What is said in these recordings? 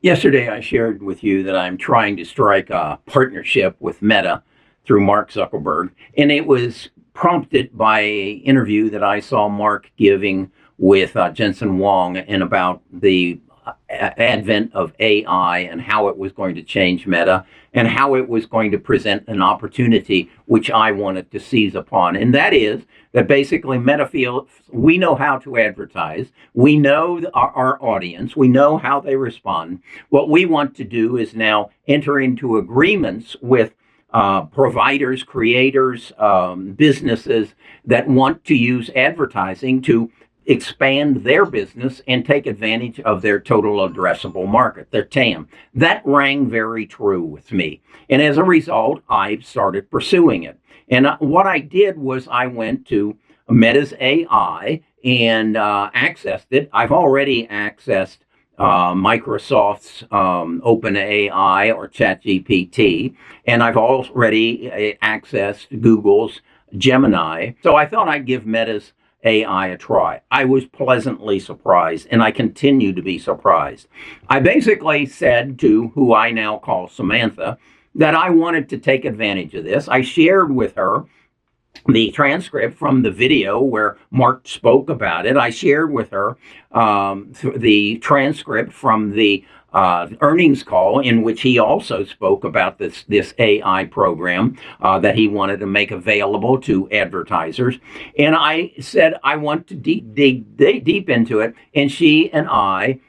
Yesterday, I shared with you that I'm trying to strike a partnership with Meta through Mark Zuckerberg, and it was prompted by an interview that I saw Mark giving with Jensen Huang and about the advent of AI and how it was going to change Meta and how it was going to present an opportunity which I wanted to seize upon. And that is that basically Meta feels we know how to advertise. We know our audience. We know how they respond. What we want to do is now enter into agreements with providers, creators, businesses that want to use advertising to expand their business and take advantage of their total addressable market, their TAM. That rang very true with me. And as a result, I started pursuing it. And what I did was I went to Meta's AI and accessed it. I've already accessed Microsoft's OpenAI or ChatGPT, and I've already accessed Google's Gemini. So I thought I'd give Meta's AI a try. I was pleasantly surprised, and I continue to be surprised. I basically said to who I now call Samantha that I wanted to take advantage of this. I shared with her the transcript from the video where Mark spoke about it. I shared with her the transcript from the earnings call in which he also spoke about this AI program that he wanted to make available to advertisers. And I said, I want to dig deep into it. And she and I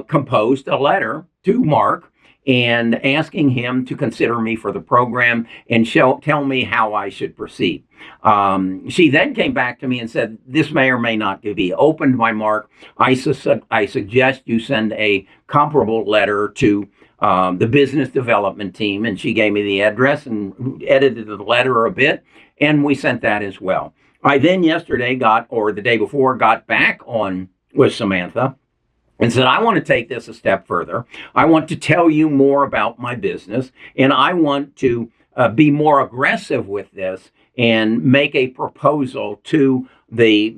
composed a letter to Mark and asking him to consider me for the program and tell me how I should proceed. She then came back to me and said, this may or may not be opened by Mark. I suggest you send a comparable letter to the business development team. And she gave me the address and edited the letter a bit, and we sent that as well. I then yesterday the day before, got back on with Samantha and said, I want to take this a step further. I want to tell you more about my business, and I want to be more aggressive with this and make a proposal to the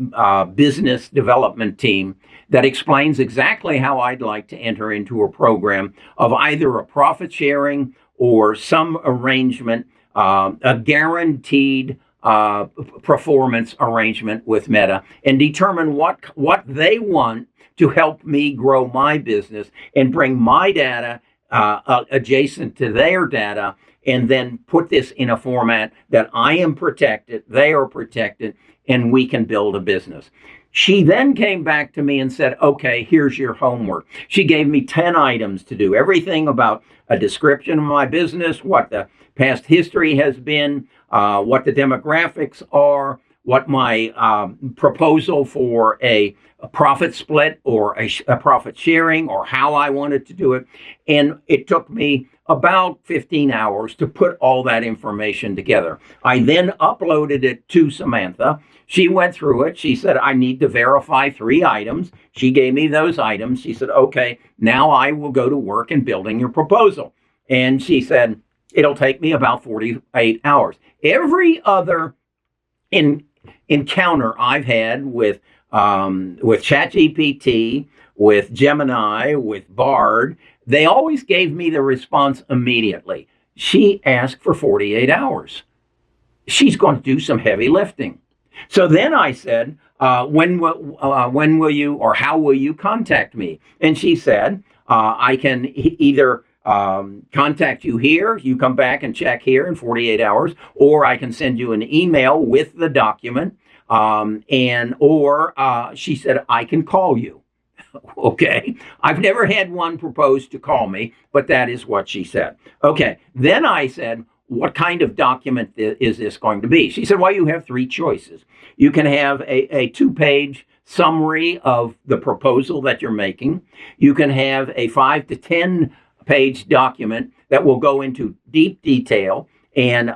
business development team that explains exactly how I'd like to enter into a program of either a profit sharing or some arrangement, a guaranteed performance arrangement with Meta, and determine what they want to help me grow my business and bring my data adjacent to their data, and then put this in a format that I am protected, they are protected, and we can build a business. She then came back to me and said, okay, here's your homework. She gave me 10 items to do, everything about a description of my business, what the past history has been, what the demographics are, what my proposal for a profit split or a profit sharing, or how I wanted to do it. And it took me about 15 hours to put all that information together. I then uploaded it to Samantha. She went through it. She said, I need to verify 3 items. She gave me those items. She said, okay, now I will go to work in building your proposal. And she said, it'll take me about 48 hours. Every other encounter I've had with ChatGPT, with Gemini, with Bard, they always gave me the response immediately. She asked for 48 hours. She's going to do some heavy lifting. So then I said, when will you, or how will you contact me? And she said, I can either contact you here, you come back and check here in 48 hours, or I can send you an email with the document, or she said, I can call you. Okay. I've never had one propose to call me, but that is what she said. Okay. Then I said, what kind of document is this going to be? She said, well, you have 3 choices. You can have a 2-page summary of the proposal that you're making. You can have a 5 to 10 page document that will go into deep detail and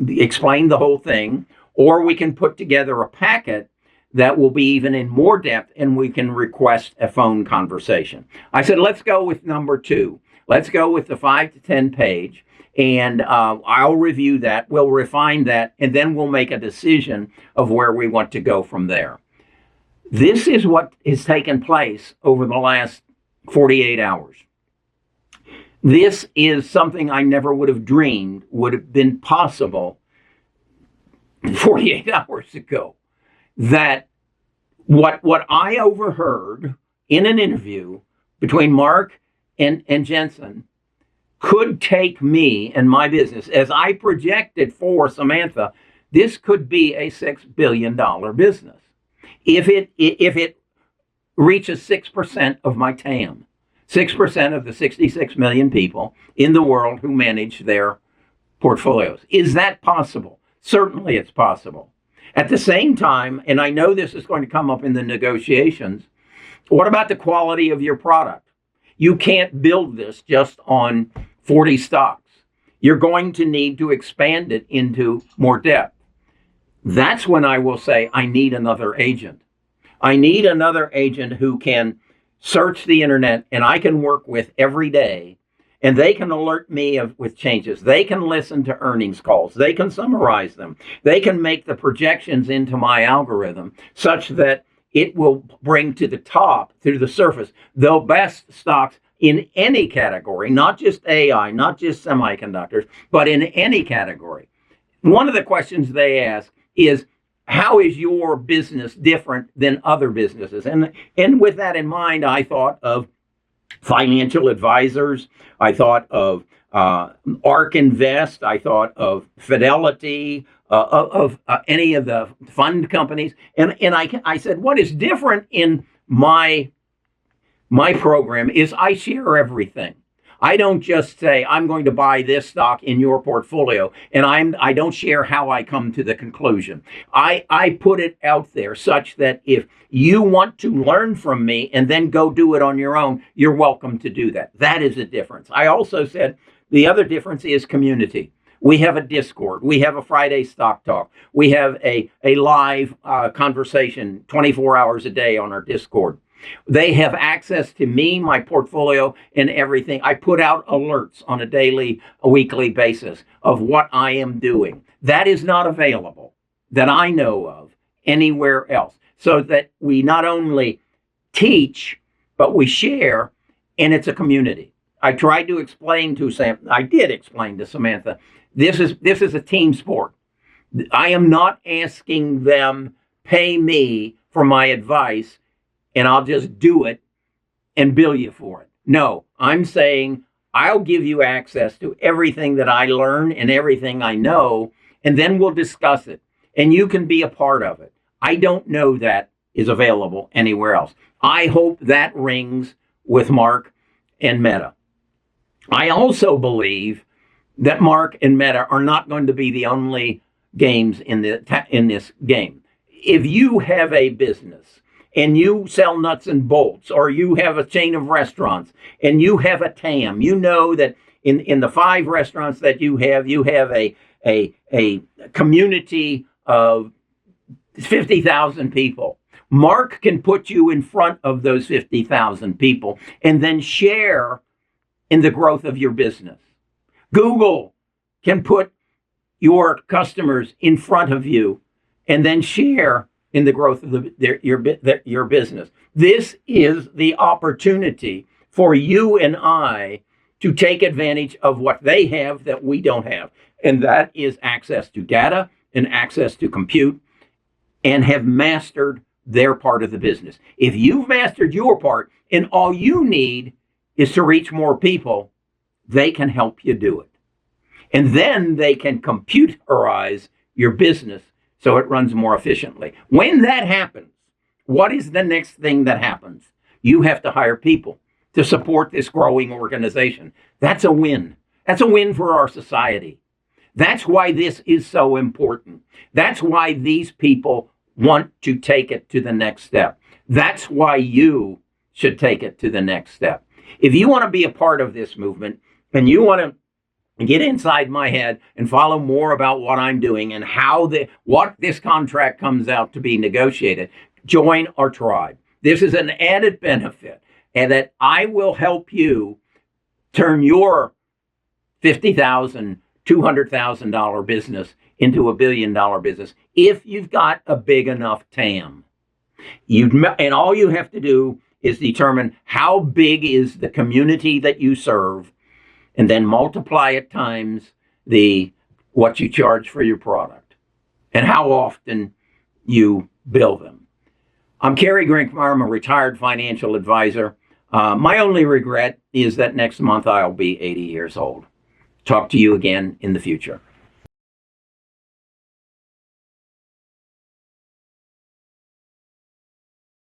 explain the whole thing, or we can put together a packet that will be even in more depth, and we can request a phone conversation. I said, let's go with number 2. Let's go with the 5 to 10 page, and I'll review that. We'll refine that, and then we'll make a decision of where we want to go from there. This is what has taken place over the last 48 hours. This is something I never would have dreamed would have been possible 48 hours ago. That what I overheard in an interview between Mark and Jensen could take me and my business, as I projected for Samantha, this could be a $6 billion business. If it reaches 6% of my TAM, 6% of the 66 million people in the world who manage their portfolios. Is that possible? Certainly it's possible. At the same time, and I know this is going to come up in the negotiations, what about the quality of your product? You can't build this just on 40 stocks. You're going to need to expand it into more depth. That's when I will say, I need another agent. I need another agent who can search the internet and I can work with every day, and they can alert me with changes. They can listen to earnings calls. They can summarize them. They can make the projections into my algorithm such that it will bring to the top, to the surface, the best stocks in any category, not just AI, not just semiconductors, but in any category. One of the questions they ask is, how is your business different than other businesses? And with that in mind, I thought of financial advisors. I thought of ARK Invest. I thought of Fidelity, of any of the fund companies. And I said, what is different in my program is I share everything. I don't just say, I'm going to buy this stock in your portfolio, and I don't share how I come to the conclusion. I put it out there such that if you want to learn from me and then go do it on your own, you're welcome to do that. That is the difference. I also said the other difference is community. We have a Discord. We have a Friday Stock Talk. We have a live conversation 24 hours a day on our Discord. They have access to me, my portfolio, and everything. I put out alerts on a weekly basis of what I am doing. That is not available, that I know of, anywhere else. So that we not only teach, but we share, and it's a community. I tried to explain to I did explain to Samantha, this is a team sport. I am not asking them pay me for my advice, and I'll just do it and bill you for it. No, I'm saying I'll give you access to everything that I learn and everything I know, and then we'll discuss it, and you can be a part of it. I don't know that is available anywhere else. I hope that rings with Mark and Meta. I also believe that Mark and Meta are not going to be the only games in this game. If you have a business and you sell nuts and bolts, or you have a chain of restaurants and you have a TAM, you know that in the 5 restaurants that you have a community of 50,000 people. Mark can put you in front of those 50,000 people and then share in the growth of your business. Google can put your customers in front of you and then share in the growth of your business. This is the opportunity for you and I to take advantage of what they have that we don't have. And that is access to data and access to compute, and have mastered their part of the business. If you've mastered your part and all you need is to reach more people, they can help you do it. And then they can computerize your business so it runs more efficiently. When that happens, what is the next thing that happens? You have to hire people to support this growing organization. That's a win. That's a win for our society. That's why this is so important. That's why these people want to take it to the next step. That's why you should take it to the next step. If you want to be a part of this movement and you want to get inside my head and follow more about what I'm doing and what this contract comes out to be negotiated, join our tribe. This is an added benefit, and that I will help you turn your $50,000, $200,000 business into $1 billion business if you've got a big enough TAM. And all you have to do is determine how big is the community that you serve, and then multiply it times what you charge for your product and how often you bill them. I'm Kerry Grinkmeyer. I'm a retired financial advisor. My only regret is that next month I'll be 80 years old. Talk to you again in the future.